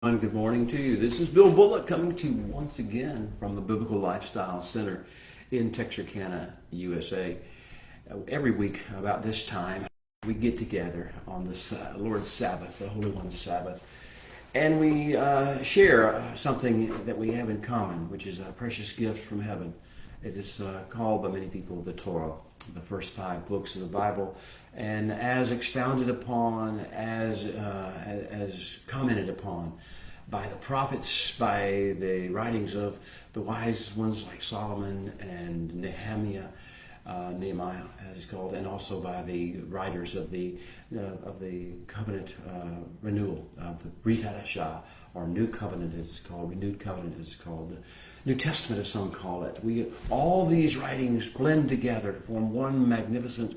Good morning to you. This is Bill Bullock coming to you once again from the Biblical Lifestyle Center in Texarkana, USA. Every week about this time, we get together on this Lord's Sabbath, the Holy One's Sabbath, and we share something that we have in common, which is a precious gift from heaven. It is called by many people the Torah, the first 5 books of the Bible, and as expounded upon, as commented upon by the prophets, by the writings of the wise ones like Solomon and Nehemiah, as it's called, and also by the writers of the covenant renewal of the Brit Hadashah, or New Covenant, as it's called, renewed covenant, as it's called, the New Testament, as some call it. All these writings blend together to form one magnificent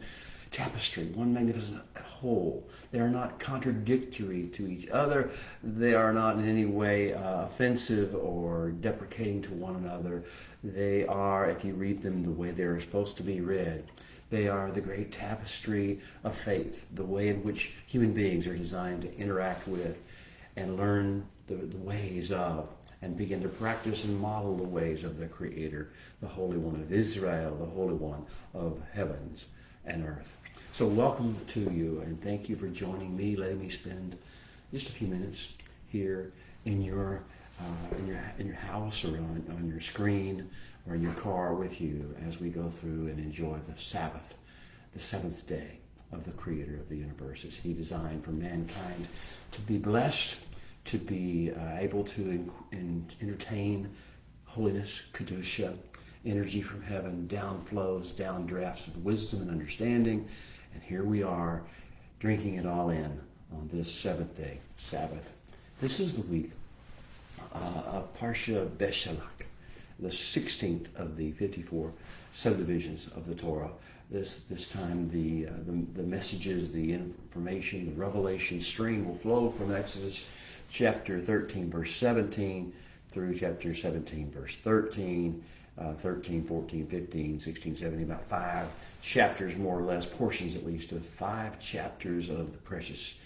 tapestry, one magnificent whole. They are not contradictory to each other. They are not in any way offensive or deprecating to one another. They are, if you read them the way they're supposed to be read, they are the great tapestry of faith, the way in which human beings are designed to interact with and learn the ways of, and begin to practice and model the ways of the Creator, the Holy One of Israel, the Holy One of heavens and earth. So welcome to you, and thank you for joining me, letting me spend just a few minutes here in your house, or on your screen, or in your car with you as we go through and enjoy the Sabbath, the seventh day of the Creator of the universe, as He designed for mankind to be blessed, to be able to entertain holiness, kedusha, energy from heaven, downflows, downdrafts of wisdom and understanding. And here we are, drinking it all in on this seventh day, Sabbath. This is the week of Parsha Beshalach, the 16th of the 54 subdivisions of the Torah. This time the messages, the information, the revelation stream will flow from Exodus chapter 13, verse 17, through chapter 17, verse 13, 13, 14, 15, 16, 17, about 5 chapters, more or less, portions at least, of 5 chapters of the precious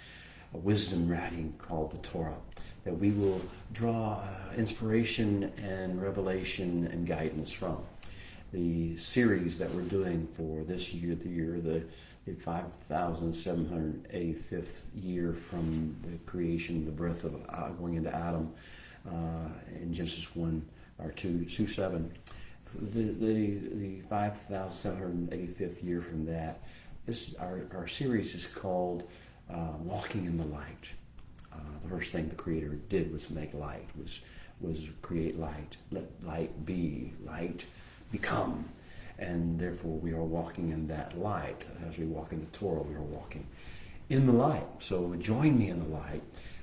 wisdom writing called the Torah, that we will draw inspiration and revelation and guidance from. The series that we're doing for this year, the 5,785th year from the creation, the birth of going into Adam, in Genesis 1 or 2, 7. The 5,785th year from that. Our series is called Walking in the Light. The first thing the Creator did was make light, was create light. Let light be, light become. And therefore we are walking in that light. As we walk in the Torah, we are walking in the light. So join me in the light.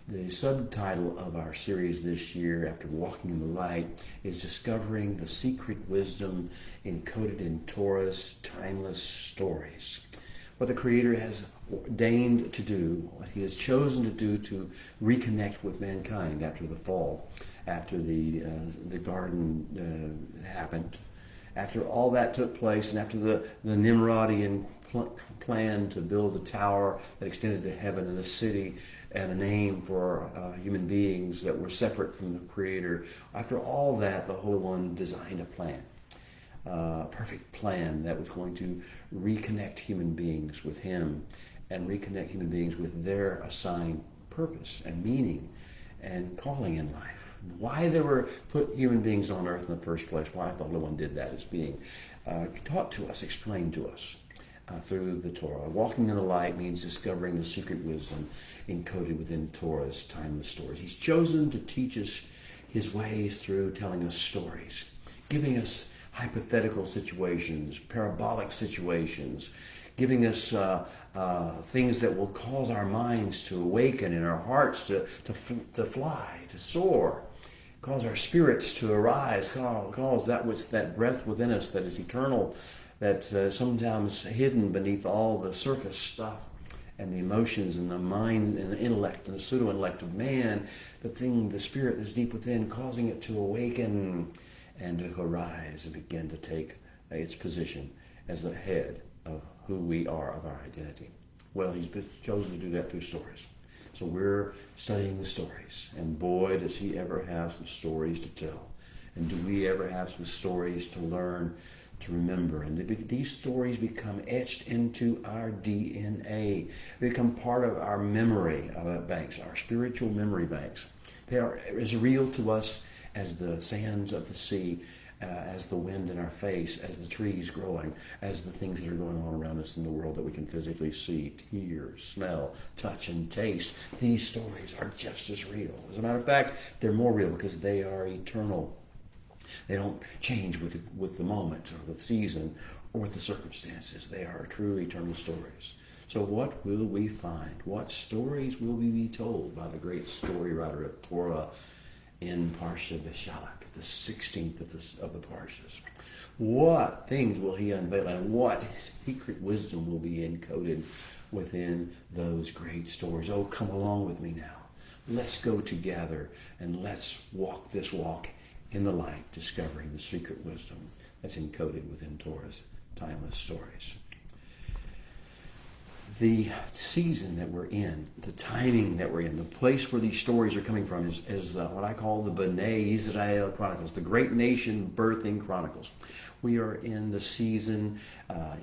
The subtitle of our series this year, after walking in the light, is Discovering the Secret Wisdom Encoded in Torah's Timeless Stories. What the Creator has deigned to do, what He has chosen to do to reconnect with mankind after the fall, after the garden happened, after all that took place, and after the Nimrodian plan to build a tower that extended to heaven, and a city and a name for human beings that were separate from the Creator. After all that, the Holy One designed a plan, a perfect plan that was going to reconnect human beings with Him, and reconnect human beings with their assigned purpose and meaning and calling in life. Why they were put human beings on earth in the first place, why the Holy One did that, is being taught to us, explained to us through the Torah. Walking in the light means discovering the secret wisdom encoded within Torah's timeless stories. He's chosen to teach us His ways through telling us stories, giving us hypothetical situations, parabolic situations, giving us things that will cause our minds to awaken and our hearts to fly, to soar, cause our spirits to arise, cause that breath within us that is eternal, that sometimes hidden beneath all the surface stuff and the emotions and the mind and the intellect and the pseudo-intellect of man, the spirit that's deep within, causing it to awaken and to arise and begin to take its position as the head of who we are, of our identity. Well, He's chosen to do that through stories. So we're studying the stories. And boy, does he ever have some stories to tell. And do we ever have some stories to learn, to remember? And these stories become etched into our DNA. They become part of our memory banks, our spiritual memory banks. They are as real to us as the sands of the sea, as the wind in our face, as the trees growing, as the things that are going on around us in the world that we can physically see, hear, smell, touch, and taste. These stories are just as real. As a matter of fact, they're more real because they are eternal. They don't change with the moment or with the season or with the circumstances. They are true eternal stories. So what will we find? What stories will we be told by the great story writer of Torah in Parsha Beshalach, the 16th of the Parshas? What things will he unveil, and what secret wisdom will be encoded within those great stories? Oh, come along with me now. Let's go together and let's walk this walk in the light, discovering the secret wisdom that's encoded within Torah's timeless stories. The season that we're in, the timing that we're in, the place where these stories are coming from is what I call the B'nai Israel Chronicles, the Great Nation Birthing Chronicles. We are in the season,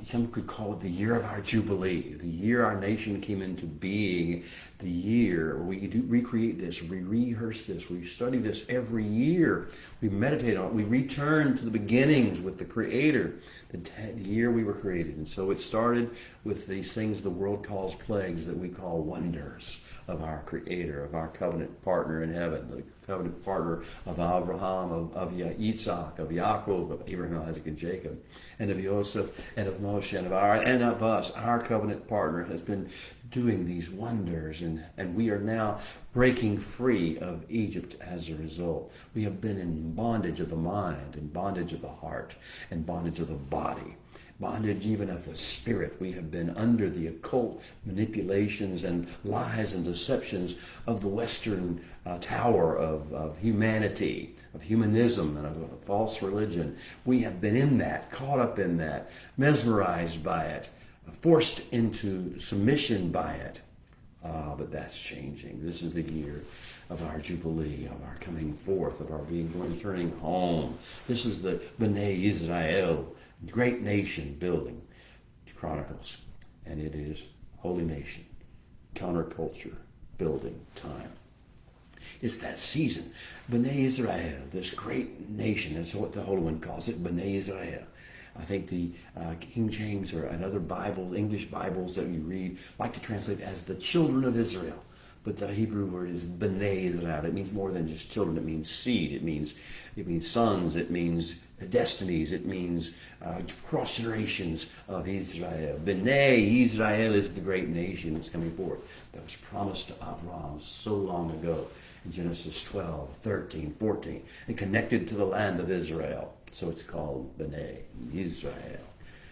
some could call it the year of our Jubilee, the year our nation came into being, the year we do recreate this, we rehearse this, we study this every year, we meditate on it, we return to the beginnings with the Creator, the year we were created. And so it started with these things the world calls plagues that we call wonders of our Creator, of our covenant partner in heaven, the covenant partner of Abraham, of Yitzhak, of Yaakov, of Abraham, Isaac, and Jacob, and of Joseph, and of Moshe, and of us. Our covenant partner has been doing these wonders, and we are now breaking free of Egypt as a result. We have been in bondage of the mind, and bondage of the heart, and bondage of the body. Bondage even of the spirit. We have been under the occult manipulations and lies and deceptions of the Western tower of humanity, of humanism, and of a false religion. We have been in that, caught up in that, mesmerized by it, forced into submission by it. But that's changing. This is the year of our Jubilee, of our coming forth, of our returning home. This is the B'nai Israel, Great Nation Building Chronicles. And it is Holy Nation, counterculture building time. It's that season. B'nai Israel, this great nation. That's what the Holy One calls it, B'nai Israel. I think the King James or another Bible, English Bibles that you read, like to translate as the children of Israel. But the Hebrew word is B'nai Israel. It means more than just children. It means seed. It means sons. It means destinies. It means cross generations of Israel. B'nai Israel is the great nation that's coming forth that was promised to Abraham so long ago in Genesis 12, 13, 14, and connected to the land of Israel. So it's called B'nai Israel.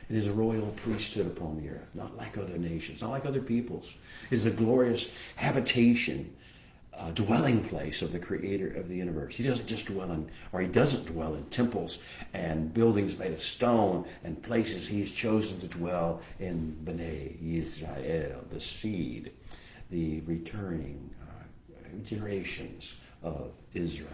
It is a royal priesthood upon the earth, not like other nations, not like other peoples. It is a glorious habitation, dwelling place of the Creator of the universe. He doesn't dwell in temples and buildings made of stone and places. He's chosen to dwell in B'nai Israel, the seed, the returning generations of Israel.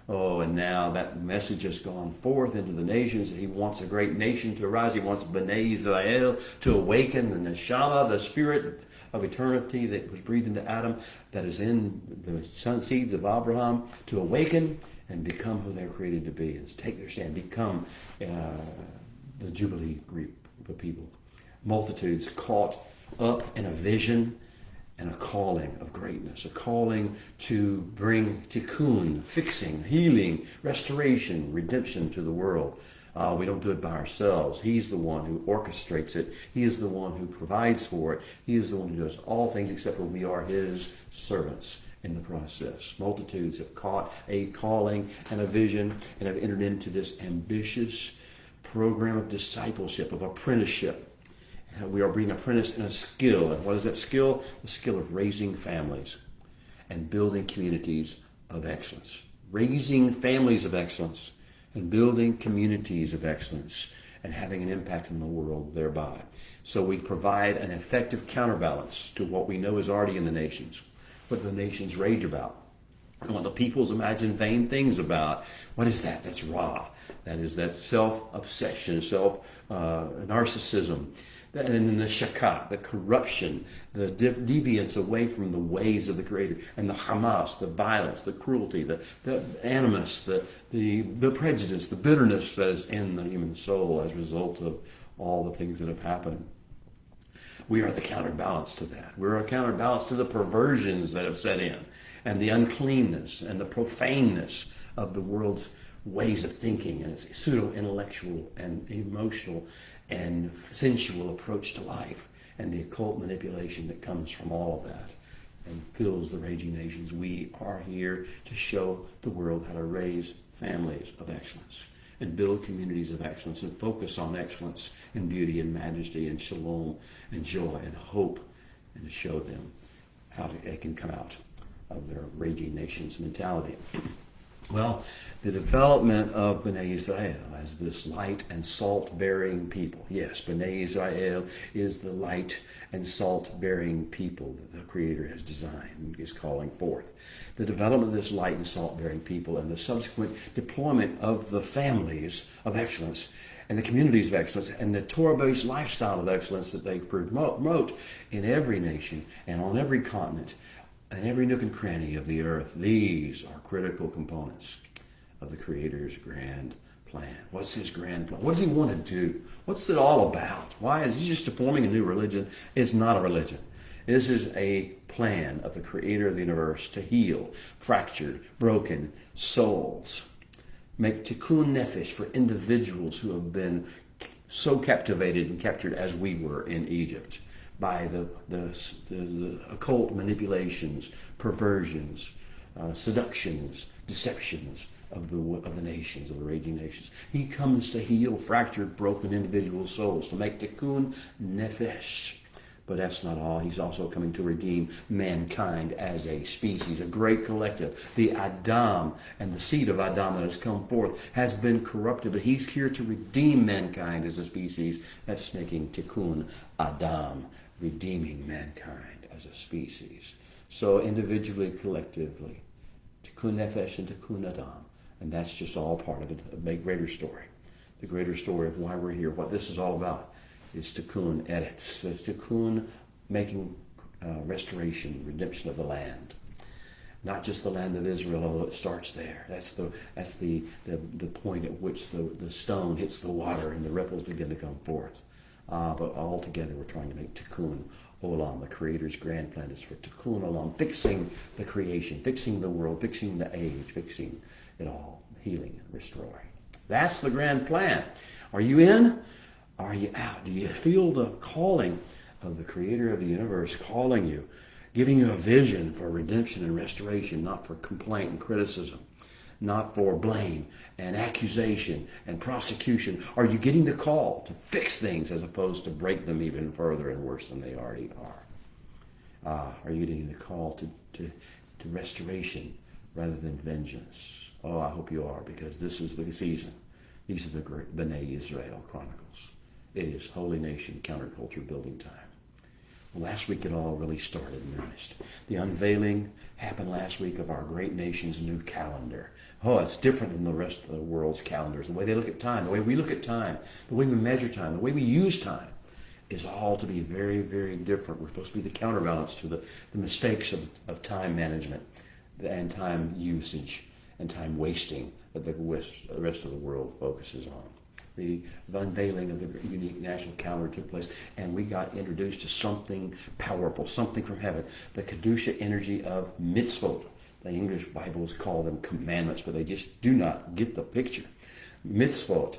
Oh, and now that message has gone forth into the nations. He wants a great nation to arise. He wants B'nai Israel to awaken the neshama, the spirit of eternity that was breathed into Adam, that is in the seeds of Abraham, to awaken and become who they're created to be, and take their stand, become the Jubilee group of people. Multitudes caught up in a vision and a calling of greatness, a calling to bring tikkun, fixing, healing, restoration, redemption to the world. We don't do it by ourselves. He's the one who orchestrates it. He is the one who provides for it. He is the one who does all things except for we are his servants in the process. Multitudes have caught a calling and a vision and have entered into this ambitious program of discipleship, of apprenticeship. We are being apprenticed in a skill. And what is that skill? The skill of raising families and building communities of excellence. Raising families of excellence and building communities of excellence and having an impact in the world thereby. So we provide an effective counterbalance to what we know is already in the nations. What do the nations rage about? And what the peoples imagine vain things about? What is that? That's Ra. That is that self-obsession, self-narcissism. And then the shakat, the corruption, the deviance away from the ways of the Creator. And the Hamas, the violence, the cruelty, the animus, the prejudice, the bitterness that is in the human soul as a result of all the things that have happened. We are the counterbalance to that. We're a counterbalance to the perversions that have set in, and the uncleanness and the profaneness of the world's ways of thinking and its pseudo-intellectual and emotional and sensual approach to life, and the occult manipulation that comes from all of that and fills the raging nations. We are here to show the world how to raise families of excellence and build communities of excellence and focus on excellence and beauty and majesty and shalom and joy and hope, and to show them how they can come out of their raging nations mentality. Well, the development of Bnei Israel as this light and salt-bearing people. Yes, Bnei Israel is the light and salt-bearing people that the Creator has designed and is calling forth. The development of this light and salt-bearing people and the subsequent deployment of the families of excellence and the communities of excellence and the Torah-based lifestyle of excellence that they promote in every nation and on every continent and every nook and cranny of the earth. These are critical components of the Creator's grand plan. What's his grand plan? What does he want to do? What's it all about? Why is he just forming a new religion? It's not a religion. This is a plan of the Creator of the universe to heal fractured, broken souls. Make tikkun nefesh for individuals who have been so captivated and captured as we were in Egypt by the occult manipulations, perversions, seductions, deceptions of the nations, of the raging nations. He comes to heal fractured, broken individual souls, to make tikkun nefesh. But that's not all. He's also coming to redeem mankind as a species, a great collective. The Adam and the seed of Adam that has come forth has been corrupted, but he's here to redeem mankind as a species. That's making tikkun Adam, redeeming mankind as a species. So individually, collectively, tikkun nefesh and tikkun Adam. And that's just all part of a greater story. The greater story of why we're here, what this is all about. Is tikkun edits. It's tikkun making restoration, redemption of the land. Not just the land of Israel, although it starts there. That's the point at which the stone hits the water and the ripples begin to come forth. But all together we're trying to make tikkun olam. The Creator's grand plan is for tikkun olam, fixing the creation, fixing the world, fixing the age, fixing it all, healing and restoring. That's the grand plan. Are you in? Are you out? Do you feel the calling of the Creator of the universe calling you, giving you a vision for redemption and restoration, not for complaint and criticism, not for blame and accusation and prosecution? Are you getting the call to fix things as opposed to break them even further and worse than they already are? Are you getting the call to restoration rather than vengeance? Oh, I hope you are, because this is the season. These are the great Bnei Israel Chronicles. It is Holy Nation Counterculture building time. Well, last week it all really started in earnest. The unveiling happened last week of our great nation's new calendar. Oh, it's different than the rest of the world's calendars. The way they look at time, the way we look at time, the way we measure time, the way we use time is all to be very, very different. We're supposed to be the counterbalance to the mistakes of time management and time usage and time wasting that the rest of the world focuses on. The unveiling of the unique national calendar took place, and we got introduced to something powerful, something from heaven, the Kedusha energy of mitzvot. The English Bibles call them commandments, but they just do not get the picture. Mitzvot,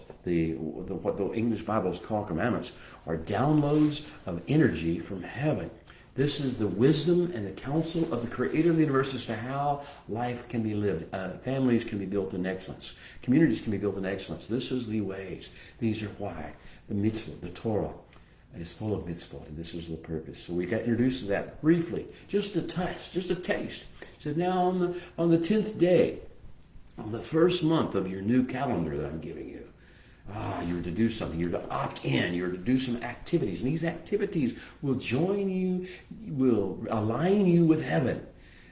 what the English Bibles call commandments, are downloads of energy from heaven. This is the wisdom and the counsel of the Creator of the universe as to how life can be lived. Families can be built in excellence. Communities can be built in excellence. This is the ways. These are why. The mitzvah, the Torah, is full of mitzvot, and this is the purpose. So we got introduced to that briefly, just a touch, just a taste. So now on the 10th day, on the first month of your new calendar that I'm giving you, you're to do something. You're to opt in. You're to do some activities. And these activities will join you, will align you with heaven.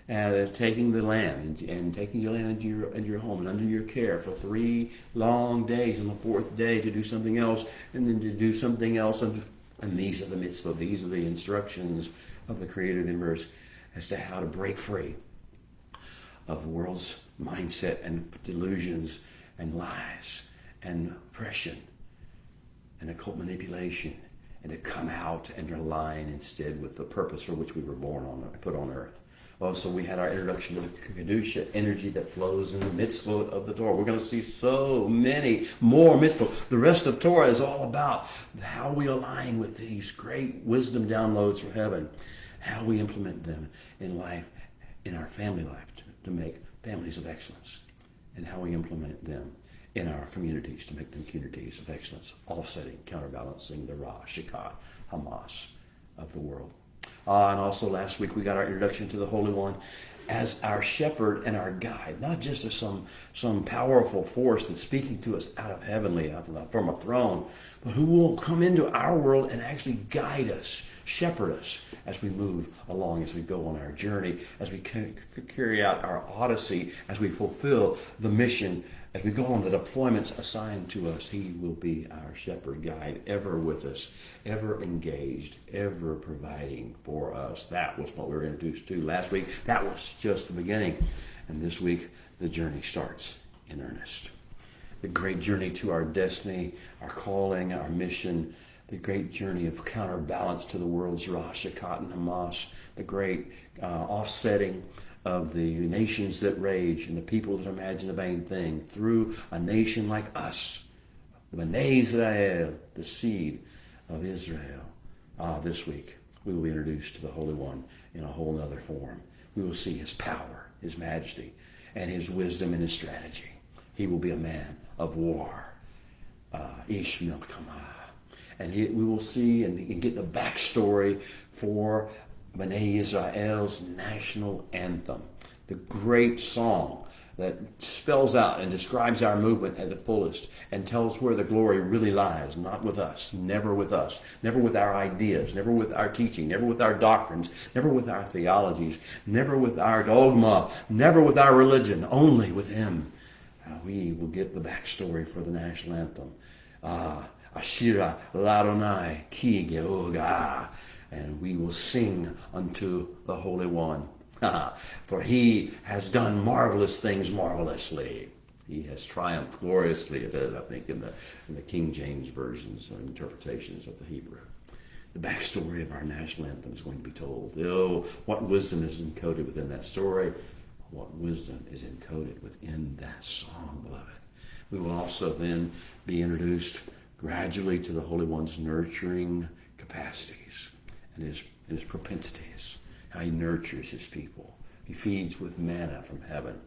taking the land and taking your land into your home and under your care for 3 long days, and the fourth day to do something else, and then to do something else. And these are the mitzvah, these are the instructions of the Creator of the universe as to how to break free of the world's mindset and delusions and lies and oppression and occult manipulation, and to come out and align instead with the purpose for which we were born on, put on earth. Also, we had our introduction to the Kedusha energy that flows in the mitzvot of the Torah. We're going to see so many more mitzvot. The rest of Torah is all about how we align with these great wisdom downloads from heaven, how we implement them in life, in our family life, to make families of excellence, and how we implement them in our communities to make them communities of excellence, offsetting, counterbalancing the Ra, Shekah, Hamas of the world. And also last week we got our introduction to the Holy One as our shepherd and our guide, not just as some powerful force that's speaking to us out of heavenly, from a throne, but who will come into our world and actually guide us, shepherd us as we move along, as we go on our journey, as we carry out our odyssey, as we fulfill the mission, as we go on the deployments assigned to us. He will be our shepherd guide, ever with us, ever engaged, ever providing for us. That was what we were introduced to last week. That was just the beginning. And this week, the journey starts in earnest. The great journey to our destiny, our calling, our mission, the great journey of counterbalance to the world's Rosh, Shechat, and Hamas, the great offsetting of the nations that rage and the people that imagine a vain thing through a nation like us, the Bnei Israel, the seed of Israel. This week we will be introduced to the Holy One in a whole other form. We will see his power, his majesty, and his wisdom and his strategy. He will be a man of war, Ish Milkamah. And we will see and get the backstory for Bnei Israel's national anthem, the great song that spells out and describes our movement at the fullest and tells where the glory really lies, not with us, never with us, never with our ideas, never with our teaching, never with our doctrines, never with our theologies, never with our dogma, never with our religion, only with him. We will get the backstory for the national anthem. Ashira Ladonai Ki Geoga. And we will sing unto the Holy One. For he has done marvelous things marvelously. He has triumphed gloriously, it is, I think, in the King James versions and interpretations of the Hebrew. The backstory of our national anthem is going to be told. Oh, what wisdom is encoded within that story. What wisdom is encoded within that song, beloved. We will also then be introduced gradually to the Holy One's nurturing capacities and his propensities, how he nurtures his people. He feeds with manna from heaven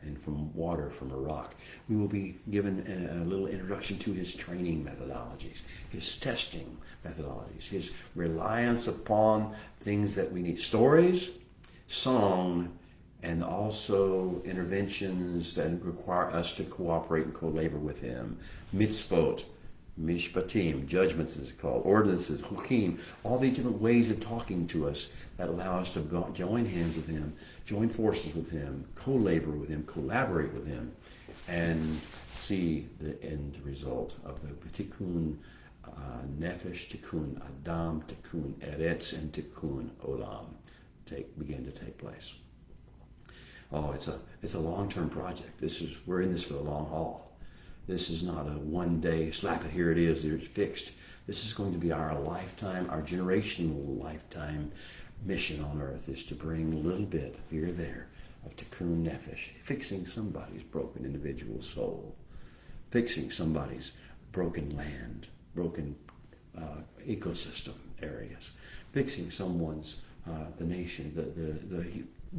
and from water from a rock. We will be given a little introduction to his training methodologies, his testing methodologies, his reliance upon things that we need. Stories, song, and also interventions that require us to cooperate and co-labor with him. Mitzvot, mishpatim, judgments as it's called, ordinances, hukim, all these different ways of talking to us that allow us to join hands with him, join forces with him, co-labor with him, collaborate with him, and see the end result of the tikkun nefesh, tikkun adam, tikkun eretz, and tikkun olam begin to take place. Oh, it's a long-term project. We're in this for the long haul. This is not a one-day slap it, here it is, it's fixed. This is going to be our lifetime, our generational lifetime mission on earth, is to bring a little bit here or there of tikkun nefesh, fixing somebody's broken individual soul, fixing somebody's broken land, broken ecosystem areas, fixing someone's, the nation,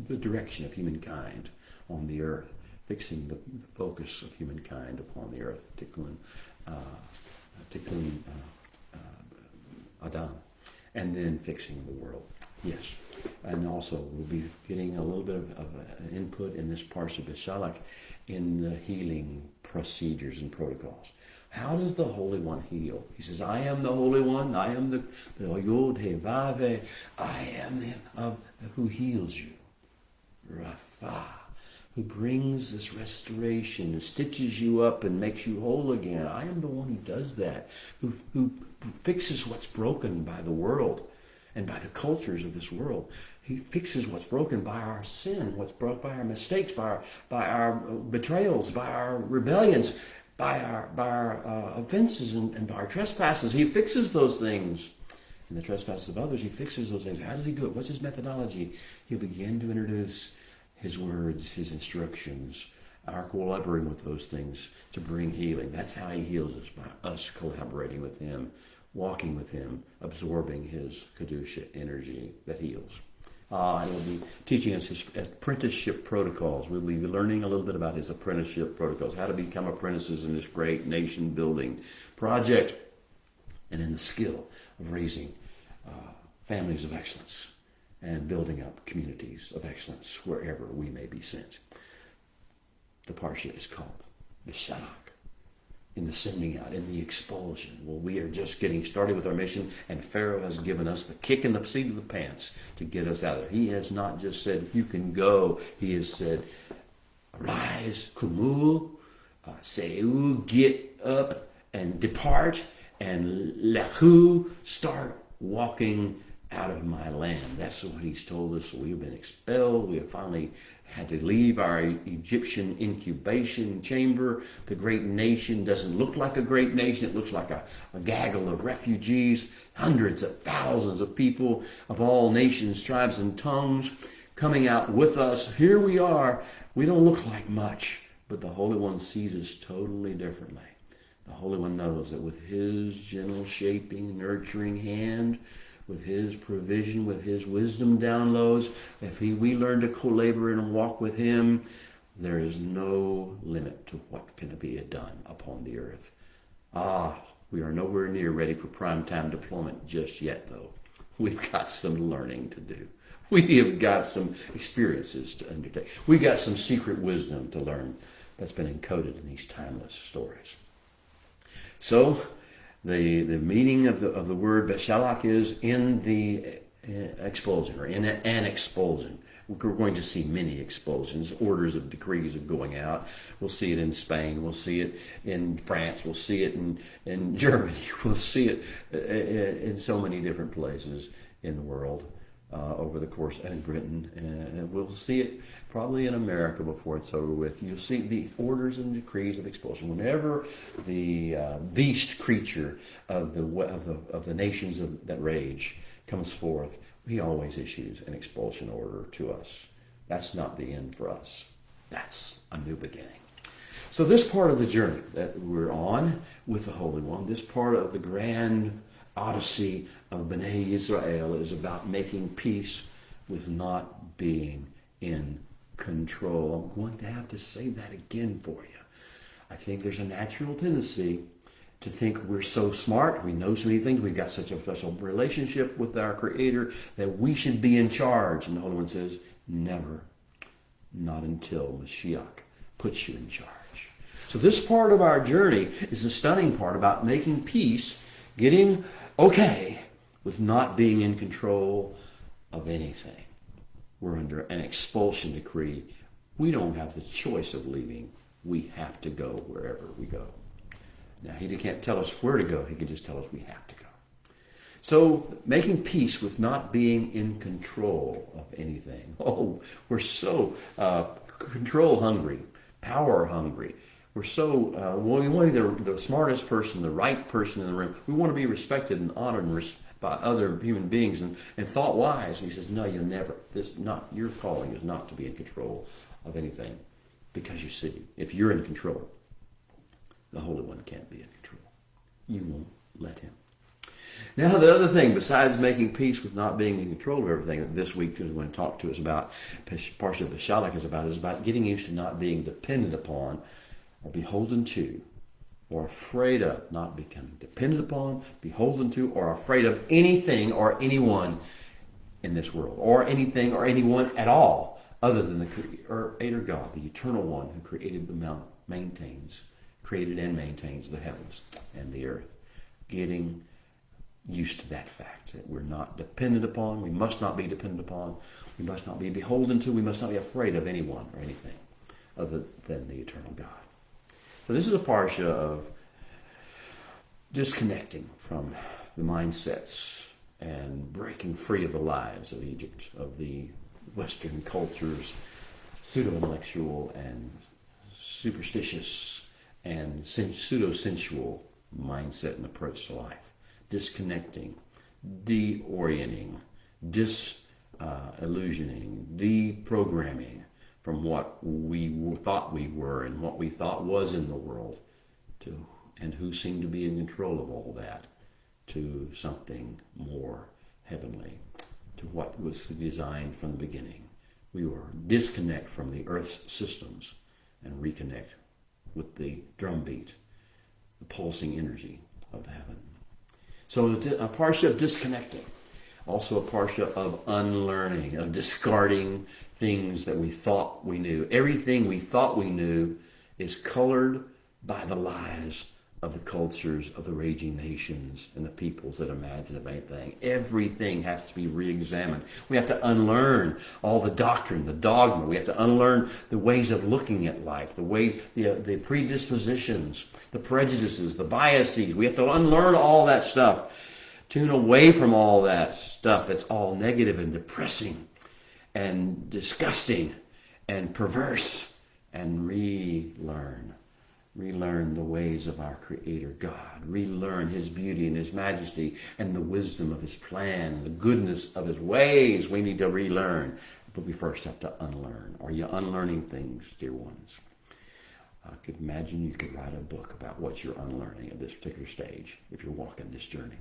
the direction of humankind on the earth, fixing the focus of humankind upon the earth, tikkun Adam, and then fixing the world. Yes, and also we'll be getting a little bit of input in this parsha Beshalach in the healing procedures and protocols. How does the Holy One heal? He says, I am the Holy One, I am the Yod He Vav He, I am the who heals you. Rapha, who brings this restoration and stitches you up and makes you whole again. I am the one who does that, who fixes what's broken by the world and by the cultures of this world. He fixes what's broken by our sin, what's broken by our mistakes, by our betrayals, by our rebellions, by our offenses and by our trespasses. He fixes those things. And the trespasses of others, he fixes those things. How does he do it? What's his methodology? He'll begin to introduce his words, his instructions, our collaborating with those things to bring healing. That's how he heals us, by us collaborating with him, walking with him, absorbing his Kedusha energy that heals. He'll be teaching us his apprenticeship protocols. We'll be learning a little bit about his apprenticeship protocols, how to become apprentices in this great nation building project, and in the skill of raising families of excellence and building up communities of excellence wherever we may be sent. The parsha is called Beshalach, in the sending out, in the expulsion. Well, we are just getting started with our mission, and Pharaoh has given us the kick in the seat of the pants to get us out of there. He has not just said, you can go. He has said, arise, kumu, seu, get up and depart, and lechu, start walking out of my land. That's what he's told us. We've been expelled. We have finally had to leave our Egyptian incubation chamber. The great nation doesn't look like a great nation. It looks like a gaggle of refugees, hundreds of thousands of people of all nations, tribes, and tongues coming out with us. Here we are. We don't look like much, but the Holy One sees us totally differently. The Holy One knows that with his gentle shaping, nurturing hand, with his provision, with his wisdom downloads, if we learn to collaborate and walk with him, there is no limit to what can be done upon the earth. We are nowhere near ready for prime time deployment just yet, though. We've got some learning to do. We have got some experiences to undertake. We've got some secret wisdom to learn that's been encoded in these timeless stories. So, the meaning of the word Beshalach is in the expulsion, or in an expulsion. We're going to see many expulsions, orders of decrees of going out. We'll see it in Spain. We'll see it in France. We'll see it in Germany. We'll see it in so many different places in the world over the course, and Britain. And we'll see it probably in America before it's over with. You'll see the orders and decrees of expulsion. Whenever the beast creature of the nations that rage comes forth, he always issues an expulsion order to us. That's not the end for us. That's a new beginning. So this part of the journey that we're on with the Holy One, this part of the grand odyssey of Bnei Israel, is about making peace with not being in control. I'm going to have to say that again for you. I think there's a natural tendency to think we're so smart, we know so many things, we've got such a special relationship with our Creator that we should be in charge. And the Holy One says, never, not until Mashiach puts you in charge. So this part of our journey is the stunning part about making peace, getting okay with not being in control of anything. We're under an expulsion decree. We don't have the choice of leaving. We have to go wherever we go. Now, he can't tell us where to go. He can just tell us we have to go. So, making peace with not being in control of anything. Oh, we're so control hungry, power hungry. We're so, we want to be the smartest person, the right person in the room. We want to be respected and honored by other human beings and thought wise. And he says, no, you'll never. Your calling is not to be in control of anything. Because you see, if you're in control, the Holy One can't be in control. You won't let him. Now, the other thing, besides making peace with not being in control of everything, that this week is going to talk to us about, Parsha Beshalach is about getting used to not being dependent upon or beholden to or afraid of, not becoming dependent upon, beholden to, or afraid of anything or anyone in this world, or anything or anyone at all, other than the Creator God, the Eternal One who created created and maintains the heavens and the earth. Getting used to that fact that we're not dependent upon, we must not be dependent upon, we must not be beholden to, we must not be afraid of anyone or anything other than the eternal God. So this is a parsha of disconnecting from the mindsets and breaking free of the lies of Egypt, of the Western culture's pseudo-intellectual and superstitious and pseudo-sensual mindset and approach to life. Disconnecting, deorienting, disillusioning, deprogramming from what we thought we were and what we thought was in the world, and who seemed to be in control of all that, to something more heavenly, to what was designed from the beginning. We were disconnect from the earth's systems and reconnect with the drumbeat, the pulsing energy of heaven. So a parsha of disconnecting, also a parsha of unlearning, of discarding things that we thought we knew. Everything we thought we knew is colored by the lies of the cultures of the raging nations and the peoples that imagine of anything. Everything has to be re-examined. We have to unlearn all the doctrine, the dogma. We have to unlearn the ways of looking at life, the ways, the predispositions, the prejudices, the biases. We have to unlearn all that stuff. Tune away from all that stuff that's all negative and depressing and disgusting and perverse, and relearn the ways of our Creator God, relearn His beauty and His majesty and the wisdom of His plan and the goodness of His ways. We need to relearn, but we first have to unlearn. Are you unlearning things, dear ones? I could imagine you could write a book about what you're unlearning at this particular stage if you're walking this journey.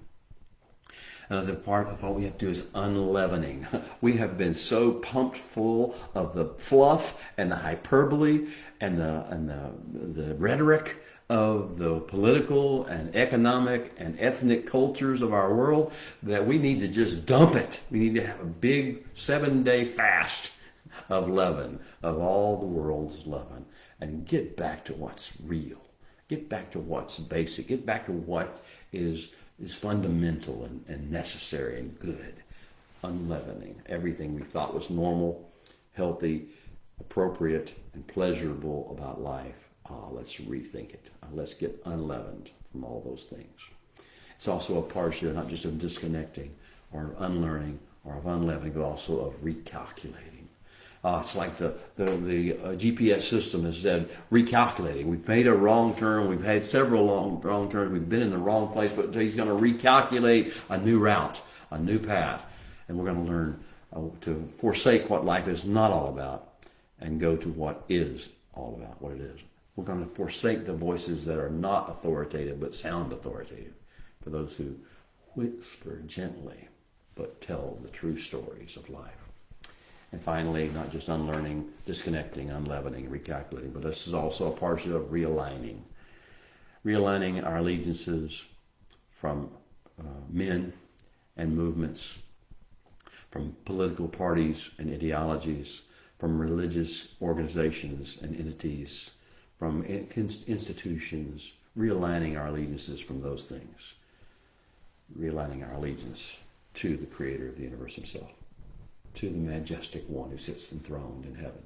Another part of what we have to do is unleavening. We have been so pumped full of the fluff and the hyperbole and the rhetoric of the political and economic and ethnic cultures of our world that we need to just dump it. We need to have a big 7-day fast of leaven, of all the world's leaven, and get back to what's real. Get back to what's basic. Get back to what is fundamental and necessary and good. Unleavening everything we thought was normal, healthy, appropriate, and pleasurable about life. Let's rethink it. Let's get unleavened from all those things. It's also a parsha not just of disconnecting or unlearning or of unleavening, but also of recalculating. It's like the GPS system has said, recalculating. We've made a wrong turn. We've had several wrong turns. We've been in the wrong place, but He's going to recalculate a new route, a new path. And we're going to learn to forsake what life is not all about and go to what is all about, what it is. We're going to forsake the voices that are not authoritative but sound authoritative, for those who whisper gently but tell the true stories of life. And finally, not just unlearning, disconnecting, unleavening, recalculating, but this is also a parsha of realigning. Realigning our allegiances from men and movements, from political parties and ideologies, from religious organizations and entities, from institutions, realigning our allegiances from those things. Realigning our allegiance to the Creator of the universe Himself, to the majestic one who sits enthroned in heaven,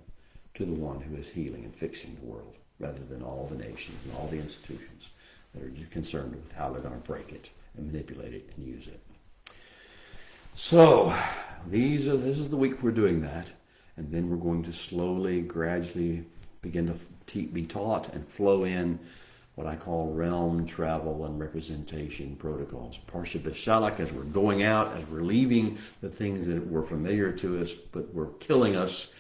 to the one who is healing and fixing the world, rather than all the nations and all the institutions that are concerned with how they're going to break it and manipulate it and use it. So, this is the week we're doing that, and then we're going to slowly, gradually begin to be taught and flow in what I call realm travel and representation protocols. Parsha Beshalach, as we're going out, as we're leaving the things that were familiar to us but were killing us,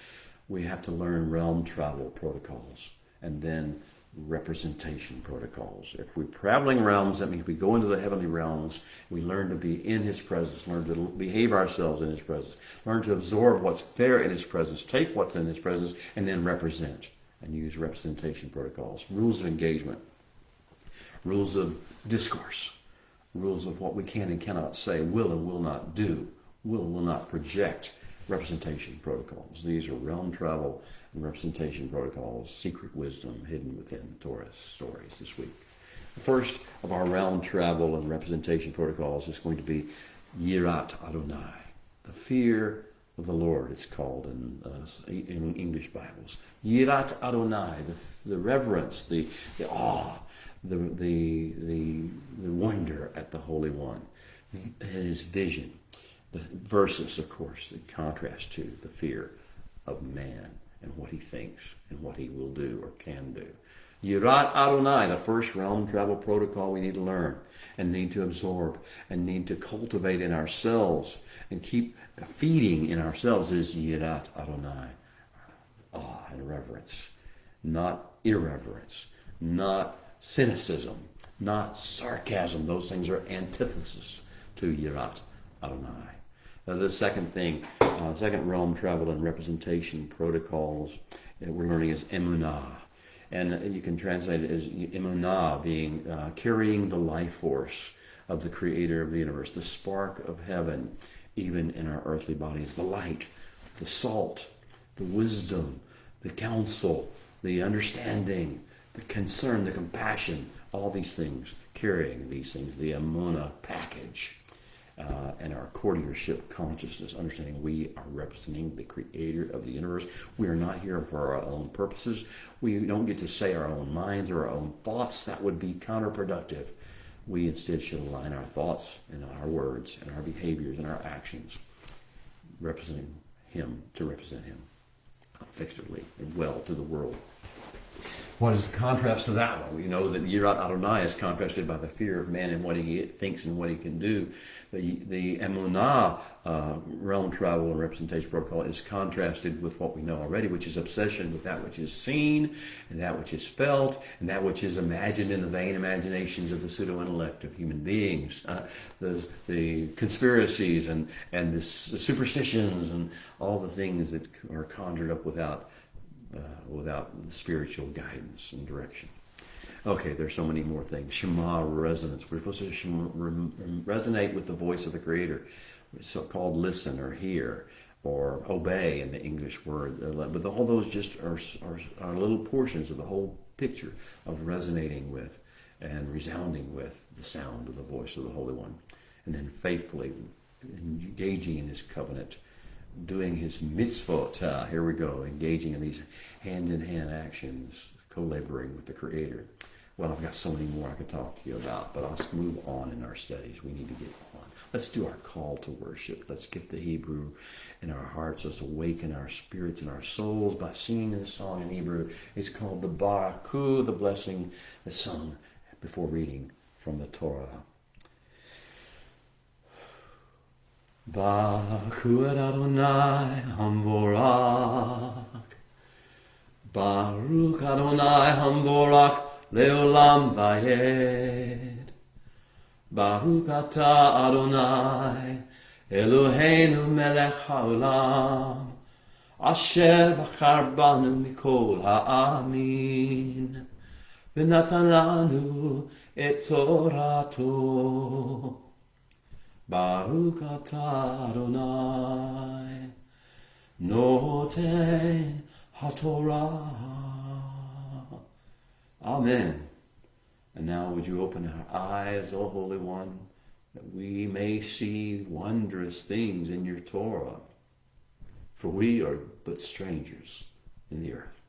we have to learn realm travel protocols and then representation protocols. If we're traveling realms, that means we go into the heavenly realms, we learn to be in His presence, learn to behave ourselves in His presence, learn to absorb what's there in His presence, take what's in His presence, and then represent and use representation protocols, rules of engagement, rules of discourse, rules of what we can and cannot say, will and will not do, will and will not project, representation protocols. These are realm travel and representation protocols, secret wisdom hidden within Torah stories this week. The first of our realm travel and representation protocols is going to be Yirat Adonai, the fear of the Lord. It's called in English Bibles. Yirat Adonai, the reverence, the awe, the wonder at the Holy One, his vision. The verses, of course, the contrast to the fear of man and what he thinks and what he will do or can do. Yirat Adonai, the first realm travel protocol we need to learn and need to absorb and need to cultivate in ourselves and keep feeding in ourselves is Yirat Adonai. Awe and reverence, not irreverence, not cynicism, not sarcasm. Those things are antithesis to Yirat Adonai. The second thing, second realm travel and representation protocols we're learning is emunah. And you can translate it as emunah, being carrying the life force of the creator of the universe, the spark of heaven, even in our earthly bodies, the light, the salt, the wisdom, the counsel, the understanding, the concern, the compassion, all these things, carrying these things, the emunah package. And our courtiership consciousness, understanding we are representing the creator of the universe. We are not here for our own purposes. We don't get to say our own minds or our own thoughts. That would be counterproductive. We instead should align our thoughts and our words and our behaviors and our actions, representing him to represent him effectively and well to the world. What is the contrast to that one? We know that Yirat Adonai is contrasted by the fear of man and what he thinks and what he can do. The Emunah realm travel and representation protocol is contrasted with what we know already, which is obsession with that which is seen and that which is felt and that which is imagined in the vain imaginations of the pseudo-intellect of human beings. The conspiracies and the superstitions and all the things that are conjured up without spiritual guidance and direction. Okay, there's so many more things. Shema resonance. We're supposed to resonate with the voice of the Creator. It's so-called listen or hear or obey in the English word. But all those just are little portions of the whole picture of resonating with and resounding with the sound of the voice of the Holy One. And then faithfully engaging in his covenant, doing his mitzvot, here we go, engaging in these hand-in-hand actions, co-laboring with the Creator. Well, I've got so many more I could talk to you about, but let's move on in our studies. We need to get on. Let's do our call to worship. Let's get the Hebrew in our hearts. Let's awaken our spirits and our souls by singing this song in Hebrew. It's called the Baraku, the blessing that's sung before reading from the Torah. Baruch Adonai Hamvorach, Baruch Adonai Hamvorach Leolam Vayed, Baruch Ata Adonai Eloheinu Melech HaOlam, Asher Bachar Banu Mikol Ha'amin, V'natan Lanu Et Torato. Baruch Ata Adonai Noten HaTorah. Amen. And now would you open our eyes, O Holy One, that we may see wondrous things in your Torah. For we are but strangers in the earth.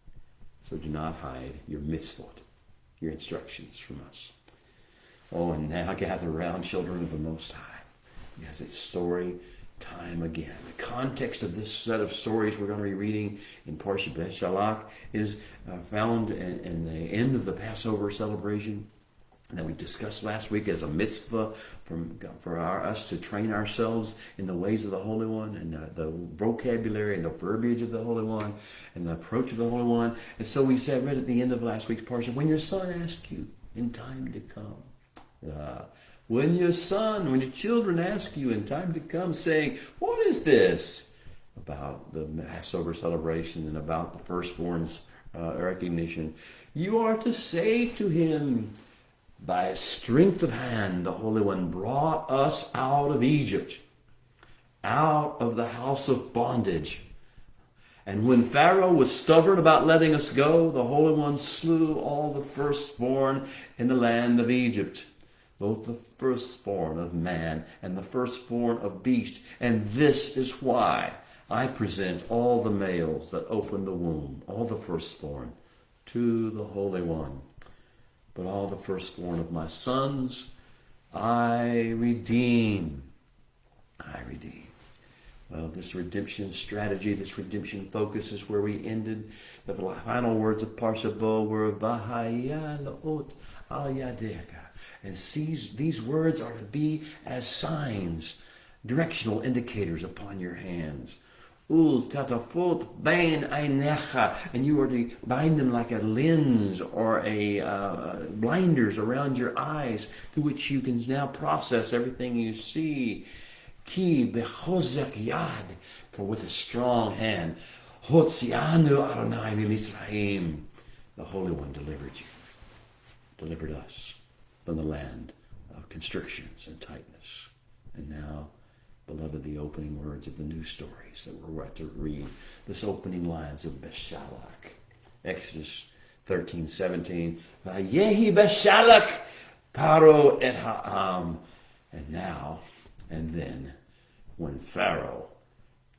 So do not hide your mitzvot, your instructions from us. Oh, and now gather around, children of the Most High. Because it's story time again. The context of this set of stories we're going to be reading in Parsha Beshalach is found in the end of the Passover celebration that we discussed last week as a mitzvah for us to train ourselves in the ways of the Holy One and the vocabulary and the verbiage of the Holy One and the approach of the Holy One. And so we said right at the end of last week's Parsha, when your son asks you in time to come, when your children ask you in time to come, saying, what is this? About the Passover celebration and about the firstborn's recognition, you are to say to him, by a strength of hand, the Holy One brought us out of Egypt, out of the house of bondage. And when Pharaoh was stubborn about letting us go, the Holy One slew all the firstborn in the land of Egypt, both the firstborn of man and the firstborn of beast. And this is why I present all the males that open the womb, all the firstborn, to the Holy One. But all the firstborn of my sons I redeem. I redeem. Well, this redemption strategy, this redemption focus is where we ended. The final words of Parsha Bo were Bahaya La'ot Al Yadeka. And these words are to be as signs, directional indicators upon your hands. Ul tatafot bain einecha, and you are to bind them like a lens or a blinders around your eyes, through which you can now process everything you see. Ki bechozek yad, for with a strong hand, hotzianu Adonai miMitzrayim, the Holy One delivered us from the land of constrictions and tightness. And now, beloved, the opening words of the new stories that we're about to read, this opening lines of Beshalach, Exodus 13:17, Vayehi Beshalach paro et ha'am, and now and then, when Pharaoh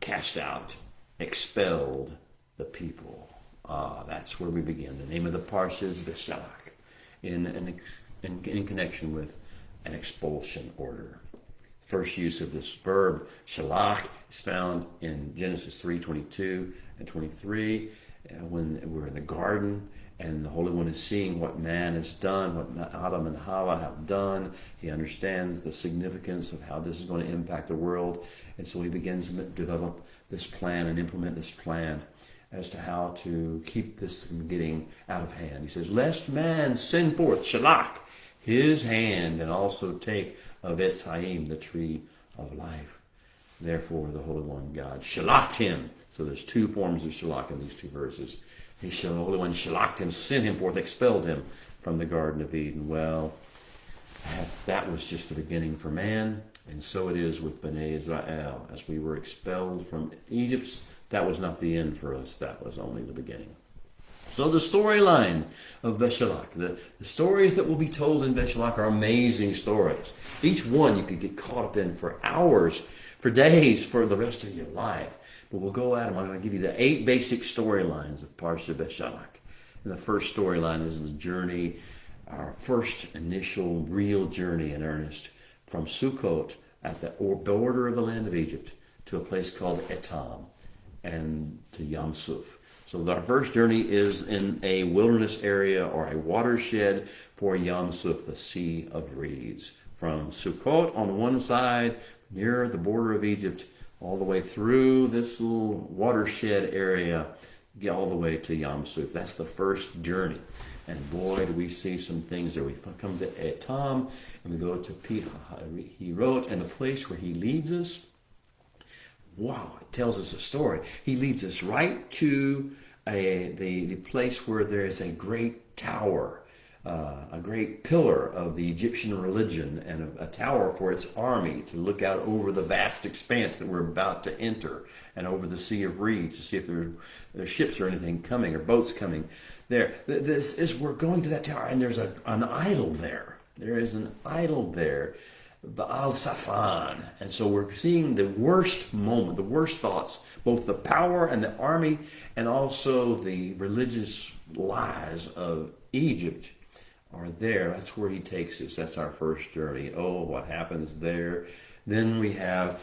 cast out, expelled the people. That's where we begin. The name of the parsha is Beshalach, in connection with an expulsion order. First use of this verb, shalach, is found in Genesis 3:22 and 23, when we're in the garden and the Holy One is seeing what man has done, what Adam and Hawa have done. He understands the significance of how this is going to impact the world, and so he begins to develop this plan and implement this plan as to how to keep this from getting out of hand. He says, lest man send forth, shalach, his hand, and also take of Etz Haim, the tree of life. Therefore, the Holy One, God, shalached him. So there's two forms of shalach in these two verses. The Holy One shalached him, sent him forth, expelled him from the Garden of Eden. Well, that was just the beginning for man, and so it is with Bnei Israel. As we were expelled from Egypt, that was not the end for us. That was only the beginning. So the storyline of Beshalach, the stories that will be told in Beshalach are amazing stories. Each one you could get caught up in for hours, for days, for the rest of your life. But we'll go at them. I'm going to give you the 8 basic storylines of Parsha Beshalach. And the first storyline is the journey, our first initial real journey in earnest, from Sukkot at the border of the land of Egypt to a place called Etam and to Yam Suf. So our first journey is in a wilderness area or a watershed for Yam Suf, the Sea of Reeds. From Sukkot on one side, near the border of Egypt, all the way through this little watershed area, get all the way to Yam Suf. That's the first journey. And boy, do we see some things there. We come to Etam, and we go to Pihahirot, and the place where he leads us, wow, it tells us a story. He leads us right to the place where there is a great tower, a great pillar of the Egyptian religion, and a tower for its army to look out over the vast expanse that we're about to enter, and over the Sea of Reeds to see if there's ships or anything coming, or boats coming there. This is, we're going to that tower, and there's an idol there. There is an idol there, Baal Safan. And so we're seeing the worst moment, the worst thoughts, both the power and the army, and also the religious lies of Egypt are there. That's where he takes us. That's our first journey. Oh, what happens there? Then we have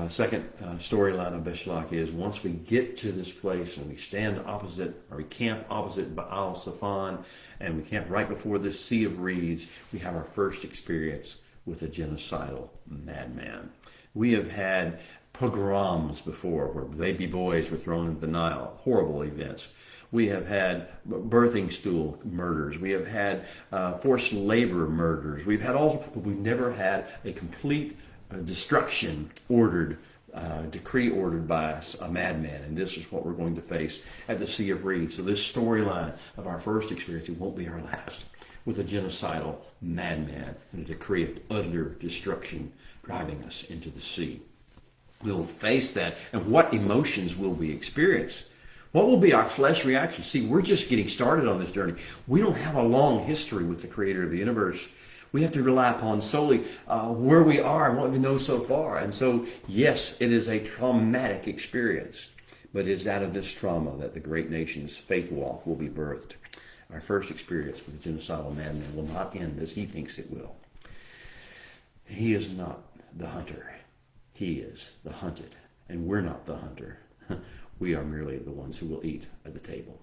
second storyline of Beshalach is once we get to this place and we stand opposite, or we camp opposite Baal Safan, and we camp right before the Sea of Reeds, we have our first experience with a genocidal madman. We have had pogroms before, where baby boys were thrown into the Nile, horrible events. We have had birthing stool murders. We have had forced labor murders. We've had all, but we've never had a complete destruction ordered, decree ordered by a madman. And this is what we're going to face at the Sea of Reeds. So this storyline of our first experience, it won't be our last, with a genocidal madman and a decree of utter destruction driving us into the sea. We'll face that. And what emotions will we experience? What will be our flesh reaction? See, we're just getting started on this journey. We don't have a long history with the creator of the universe. We have to rely upon solely where we are and what we know so far. And so, yes, it is a traumatic experience. But it is out of this trauma that the great nation's faith walk will be birthed. Our first experience with the genocidal madman will not end as he thinks it will. He is not the hunter. He is the hunted. And we're not the hunter. We are merely the ones who will eat at the table.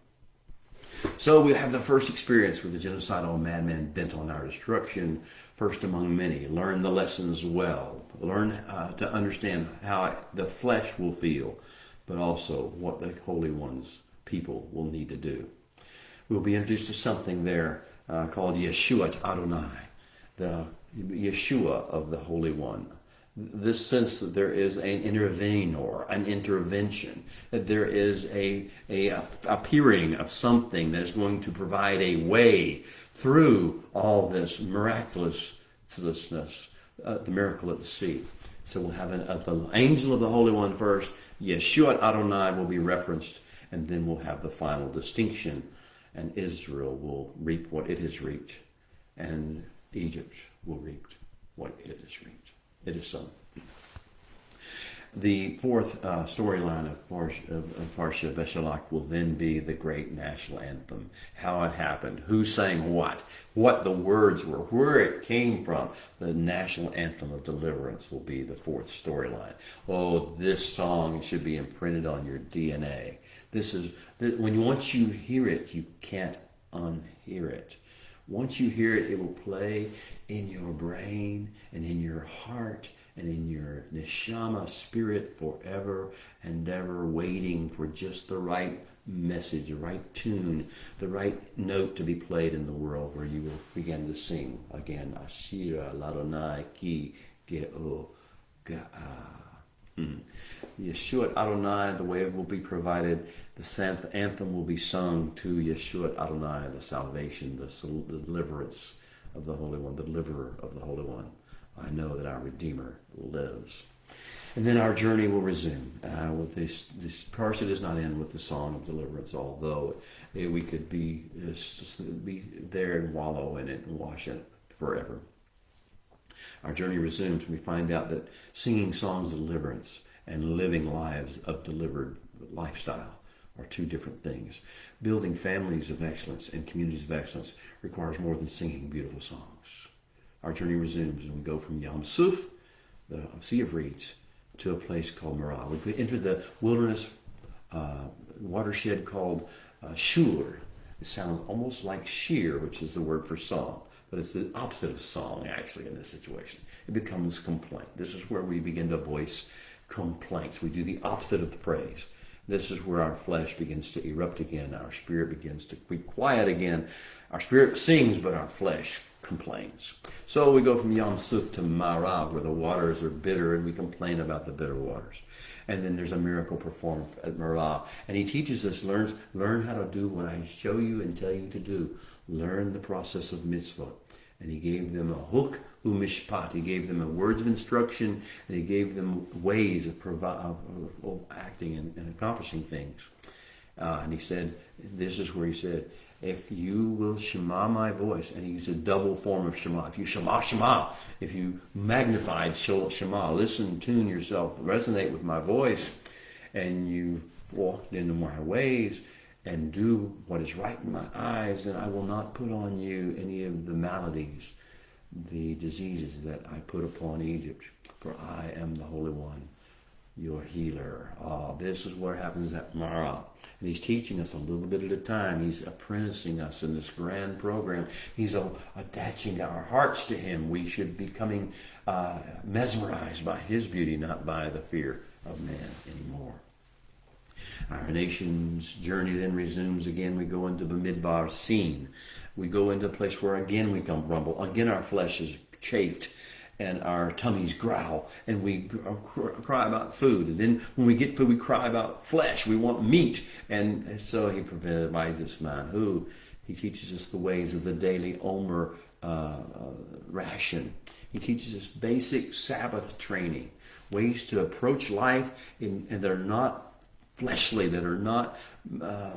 So we have the first experience with the genocidal madman bent on our destruction, first among many. Learn the lessons well. Learn to understand how the flesh will feel, but also what the Holy One's people will need to do. We'll be introduced to something there called Yeshua Adonai, the Yeshua of the Holy One. This sense that there is an intervenor, an intervention, that there is a appearing of something that is going to provide a way through all this miraculousness, the miracle at the sea. So we'll have the angel of the Holy One first, Yeshua Adonai will be referenced, and then we'll have the final distinction, and Israel will reap what it has reaped, and Egypt will reap what it has reaped. It is so. The fourth storyline of Parsha Beshalach will then be the great national anthem. How it happened, who sang what the words were, where it came from. The national anthem of deliverance will be the fourth storyline. Oh, this song should be imprinted on your DNA. Once you hear it, you can't unhear it. Once you hear it, it will play in your brain and in your heart and in your neshama spirit forever and ever, waiting for just the right message, the right tune, the right note to be played in the world, where you will begin to sing again. Ashira Ladonai Ki Ge'o Ga'a. Yeshua Adonai, the way will be provided. The anthem will be sung to Yeshua Adonai, the salvation, the deliverance of the Holy One, the deliverer of the Holy One. I know that our Redeemer lives. And then our journey will resume. With this parsha does not end with the song of deliverance, although we could be there and wallow in it and wash it forever. Our journey resumes when we find out that singing songs of deliverance and living lives of delivered lifestyle are two different things. Building families of excellence and communities of excellence requires more than singing beautiful songs. Our journey resumes and we go from Yam Suf, the Sea of Reeds, to a place called Marah. We enter the wilderness watershed called Shur. It sounds almost like sheer, which is the word for song. But it's the opposite of song, actually, in this situation. It becomes complaint. This is where we begin to voice complaints. We do the opposite of the praise. This is where our flesh begins to erupt again. Our spirit begins to be quiet again. Our spirit sings, but our flesh complains. So we go from Yam Suf to Marah, where the waters are bitter, and we complain about the bitter waters. And then there's a miracle performed at Marah. And he teaches us, learn how to do what I show you and tell you to do. Learn the process of mitzvah. And he gave them a huk umishpat. He gave them a words of instruction, and he gave them ways of acting and accomplishing things. And he said, this is where he said, if you will shema my voice, and he used a double form of shema. If you shema, if you magnified shema, listen, tune yourself, resonate with my voice, and you walked into my ways, and do what is right in my eyes, and I will not put on you any of the maladies, the diseases that I put upon Egypt, for I am the Holy One, your healer. This is what happens at Marah. And he's teaching us a little bit at a time. He's apprenticing us in this grand program. He's attaching our hearts to him. We should be becoming mesmerized by his beauty, not by the fear of man anymore. Our nation's journey then resumes again. We go into the Midbar scene. We go into a place where again we come rumble. Again our flesh is chafed and our tummies growl, and we cry about food. And then when we get food, we cry about flesh. We want meat. And so he provides this man who he teaches us the ways of the daily Omer ration. He teaches us basic Sabbath training, ways to approach life and that are not fleshly, that are not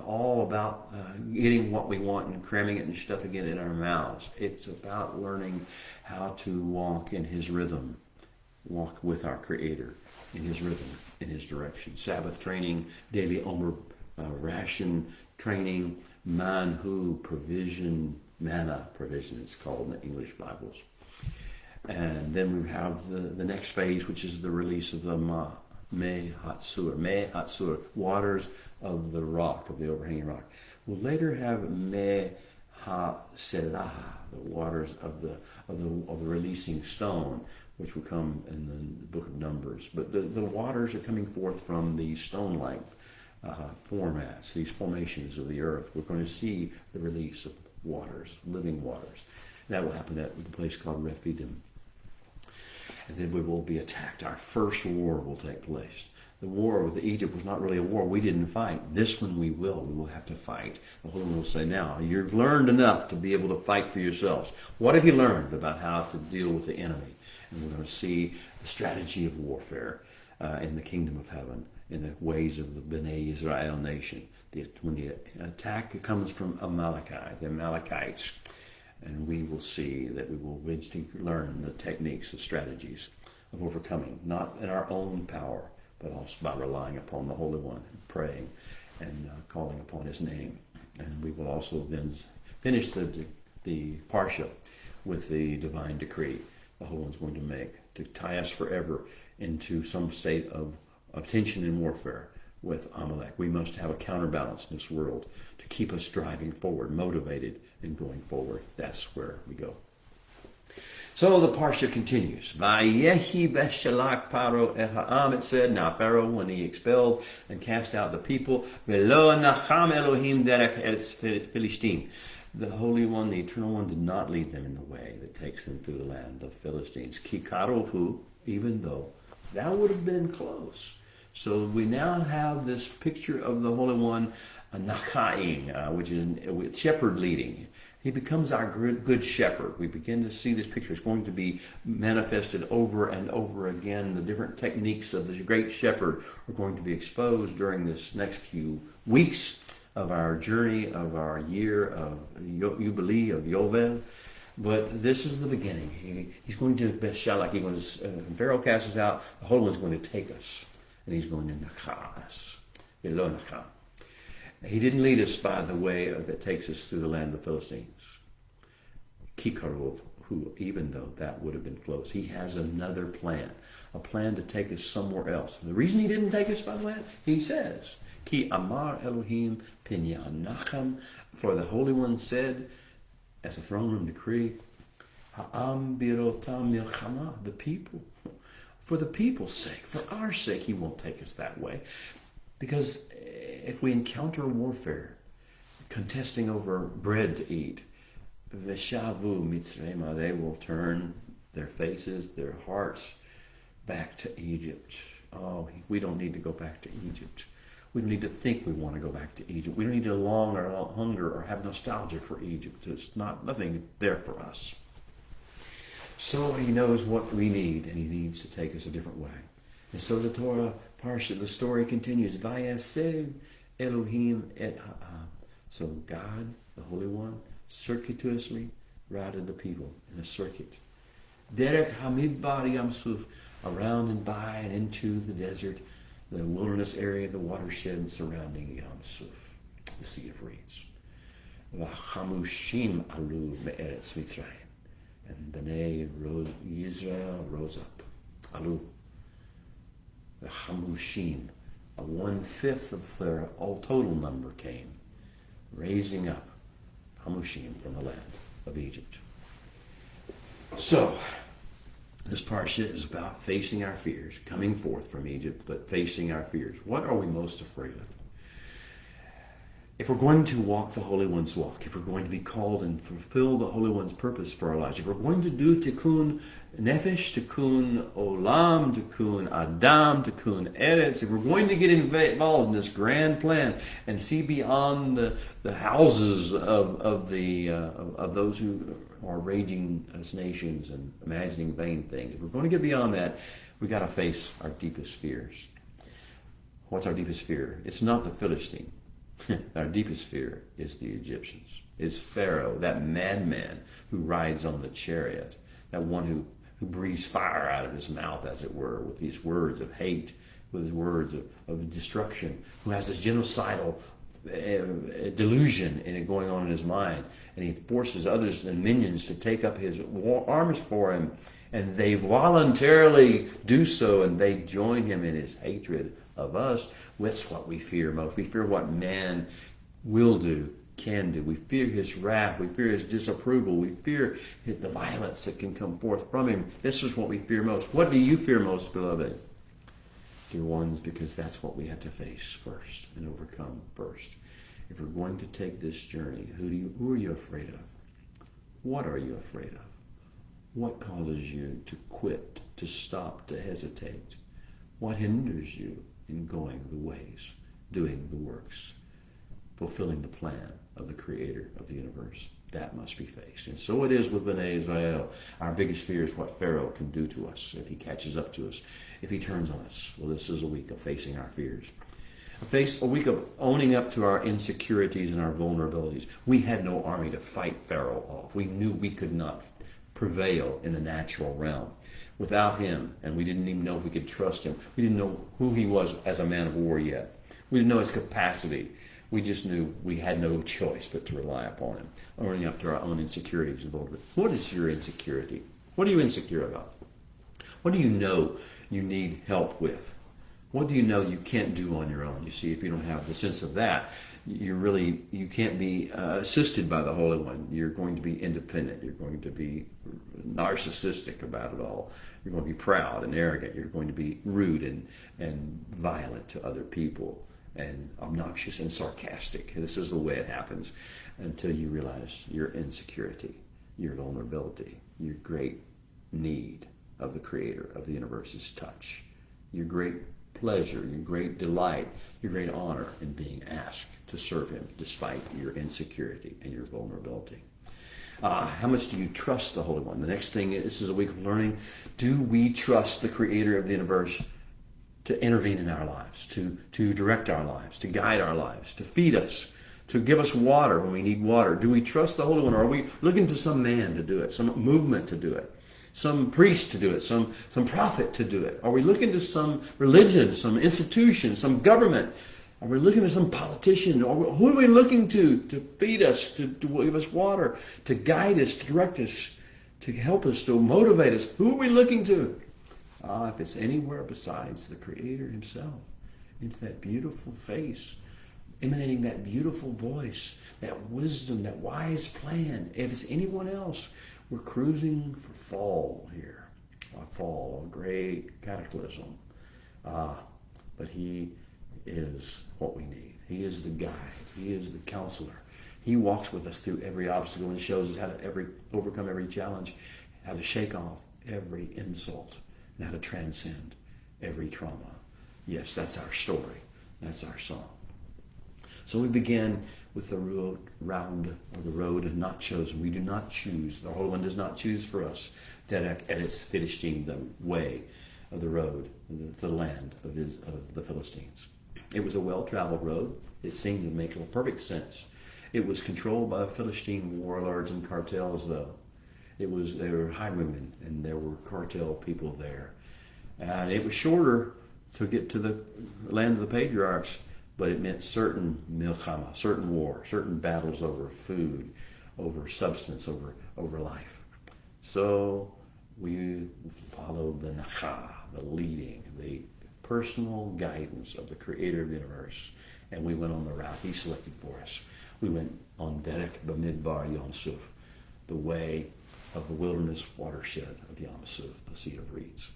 all about getting what we want and cramming it and stuffing it in our mouths. It's about learning how to walk in His rhythm, walk with our Creator in His rhythm, in His direction. Sabbath training, daily Omer ration training, manhu provision, manna provision, it's called in the English Bibles. And then we have the next phase, which is the release of the Me Hatsur, waters of the rock, of the overhanging rock. We'll later have Me Ha-Serah, the waters of the releasing stone, which will come in the book of Numbers. But the waters are coming forth from the stone-like formats, these formations of the earth. We're going to see the release of waters, living waters. That will happen at the place called Rephidim. And then we will be attacked. Our first war will take place. The war with Egypt was not really a war. We didn't fight. This one we will. We will have to fight. The Holy One will say, now, you've learned enough to be able to fight for yourselves. What have you learned about how to deal with the enemy? And we're going to see the strategy of warfare in the kingdom of heaven, in the ways of the Bnei Israel nation. When the attack comes from the Amalekites, and we will see that we will eventually learn the techniques, the strategies of overcoming, not in our own power, but also by relying upon the Holy One, and praying and calling upon His name. And we will also then finish the Parsha with the divine decree the Holy One's going to make to tie us forever into some state of tension and warfare with Amalek. We must have a counterbalance in this world to keep us driving forward, motivated and going forward. That's where we go. So the Parsha continues. Vayehi Beshalach Paro et ha'am, it said, now Pharaoh, when he expelled and cast out the people, Velo nacham Elohim derech eretz Philistim. The Holy One, the Eternal One, did not lead them in the way that takes them through the land of Philistines. Ki karohu, even though that would have been close. So we now have this picture of the Holy One, Nachaim, which is shepherd leading. He becomes our good shepherd. We begin to see this picture. It's going to be manifested over and over again. The different techniques of the great shepherd are going to be exposed during this next few weeks of our journey, of our year of Jubilee, of Yovel. But this is the beginning. He's going to Beshalach. When Pharaoh casts us out, the Holy One's going to take us. And He's going to Nachah us. He didn't lead us by the way that takes us through the land of the Philistines. Kikarov, who, even though that would have been close, He has another plan, a plan to take us somewhere else. And the reason He didn't take us by the land, He says, Ki Amar Elohim Pinyanacham, for the Holy One said, as a throne room decree, Ha'am birotam milchama, the people. For the people's sake, for our sake, He won't take us that way. Because if we encounter warfare, contesting over bread to eat, Veshavu Mitzrayma, they will turn their faces, their hearts back to Egypt. Oh, we don't need to go back to Egypt. We don't need to think we want to go back to Egypt. We don't need to long or hunger or have nostalgia for Egypt. It's nothing there for us. So He knows what we need, and He needs to take us a different way. And so the Torah Parsha, the story continues. Vayasev Elohim et ha'am. So God, the Holy One, circuitously routed the people in a circuit. Derek Hamidbar Yamsuf, around and by and into the desert, the wilderness area, the watershed surrounding Yamsuf, the Sea of Reeds. Vachamushim alu me'eretz Mitzrayim. And Bnei Yisrael rose up. Alu. The Chamushim, 1/5 of their all total number came, raising up Chamushim from the land of Egypt. So, this parsha is about facing our fears, coming forth from Egypt, but facing our fears. What are we most afraid of? If we're going to walk the Holy One's walk, if we're going to be called and fulfill the Holy One's purpose for our lives, if we're going to do tikkun nefesh, tikkun olam, tikkun adam, tikkun eretz, if we're going to get involved in this grand plan and see beyond the houses of those who are raging as nations and imagining vain things, if we're going to get beyond that, we got to face our deepest fears. What's our deepest fear? It's not the Philistine. Our deepest fear is the Egyptians, is Pharaoh, that madman who rides on the chariot, that one who breathes fire out of his mouth, as it were, with these words of hate, with his words of destruction, who has this genocidal delusion in it going on in his mind, and he forces others and minions to take up his arms for him, and they voluntarily do so, and they join him in his hatred of us. That's what we fear most. We fear what man will do, can do. We fear his wrath. We fear his disapproval. We fear the violence that can come forth from him. This is what we fear most. What do you fear most, beloved? Dear ones, because that's what we have to face first and overcome first. If we're going to take this journey, who are you afraid of? What are you afraid of? What causes you to quit, to stop, to hesitate? What hinders you in going the ways, doing the works, fulfilling the plan of the Creator of the universe? That must be faced. And so it is with Bnei Israel. Our biggest fear is what Pharaoh can do to us if he catches up to us, if he turns on us. Well, this is a week of facing our fears. A week of owning up to our insecurities and our vulnerabilities. We had no army to fight Pharaoh off. We knew we could not prevail in the natural realm without him, and we didn't even know if we could trust him. We didn't know who he was as a man of war yet. We didn't know his capacity. We just knew we had no choice but to rely upon him, owning up to our own insecurities and vulnerability. What is your insecurity? What are you insecure about? What do you know you need help with? What do you know you can't do on your own? You see, if you don't have the sense of that, you can't be assisted by the Holy One. You're going to be independent. You're going to be narcissistic about it all. You're going to be proud and arrogant. You're going to be rude and violent to other people and obnoxious and sarcastic. This is the way it happens until you realize your insecurity, your vulnerability, your great need of the Creator of the universe's touch, your great pleasure, your great delight, your great honor in being asked to serve him despite your insecurity and your vulnerability. How much do you trust the Holy One? The next thing, this is a week of learning. Do we trust the Creator of the universe to intervene in our lives, to direct our lives, to guide our lives, to feed us, to give us water when we need water? Do we trust the Holy One, or are we looking to some man to do it, some movement to do it, some priest to do it, some prophet to do it? Are we looking to some religion, some institution, some government? Are we looking to some politician? Or who are we looking to feed us, to give us water, to guide us, to direct us, to help us, to motivate us? Who are we looking to? If it's anywhere besides the Creator himself, into that beautiful face, emanating that beautiful voice, that wisdom, that wise plan. If it's anyone else, we're cruising for fall here. A great cataclysm. But he is what we need. He is the guide. He is the counselor. He walks with us through every obstacle and shows us how to overcome every challenge, how to shake off every insult, and how to transcend every trauma. Yes, that's our story. That's our song. So we begin with the road not chosen. We do not choose. The Holy One does not choose for us. Derek Eretz Philistine, the way of the road, the land of the Philistines. It was a well-traveled road. It seemed to make perfect sense. It was controlled by Philistine warlords and cartels, though. They were highwaymen, and there were cartel people there. And it was shorter to get to the land of the patriarchs, but it meant certain milchama, certain war, certain battles over food, over substance, over life. So we followed the nacha, the leading, the personal guidance of the Creator of the universe, and we went on the route he selected for us. We went on Derek Bamidbar Yom Suf, the way of the wilderness watershed of Yom Suf, the Sea of Reeds.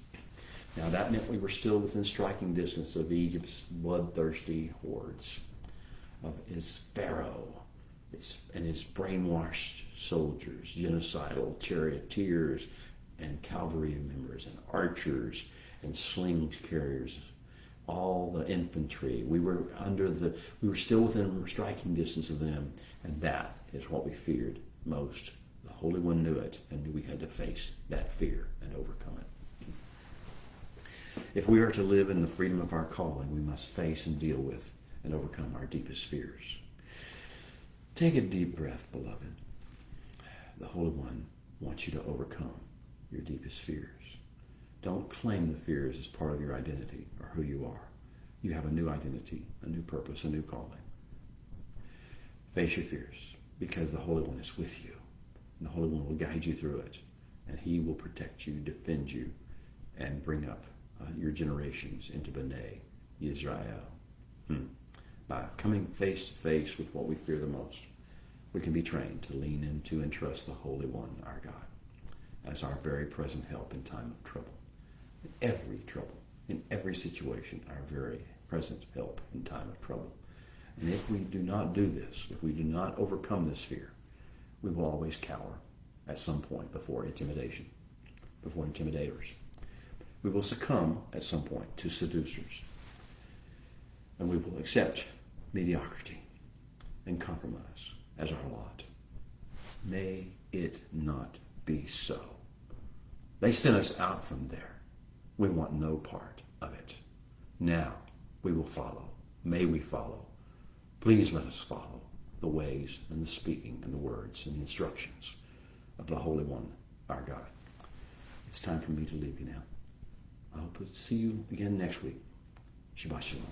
Now that meant we were still within striking distance of Egypt's bloodthirsty hordes. is Pharaoh. And his brainwashed soldiers, genocidal charioteers, and cavalry members, and archers, and sling carriers, all the infantry. We were still within striking distance of them, and that is what we feared most. The Holy One knew it, and knew we had to face that fear and overcome it. If we are to live in the freedom of our calling, we must face and deal with and overcome our deepest fears. Take a deep breath, beloved. The Holy One wants you to overcome your deepest fears. Don't claim the fears as part of your identity or who you are. You have a new identity, a new purpose, a new calling. Face your fears, because the Holy One is with you. And the Holy One will guide you through it. And he will protect you, defend you, and bring up your generations into B'nai Yisrael. By coming face to face with what we fear the most, we can be trained to lean into and trust the Holy One, our God, as our very present help in time of trouble. In every trouble, in every situation, our very present help in time of trouble. And if we do not do this, if we do not overcome this fear, we will always cower at some point before intimidation, before intimidators. We will succumb at some point to seducers. And we will accept mediocrity and compromise as our lot. May it not be so. They sent us out from there. We want no part of it. Now we will follow. May we follow. Please let us follow the ways and the speaking and the words and the instructions of the Holy One, our God. It's time for me to leave you now. I hope to see you again next week. Shabbat Shalom.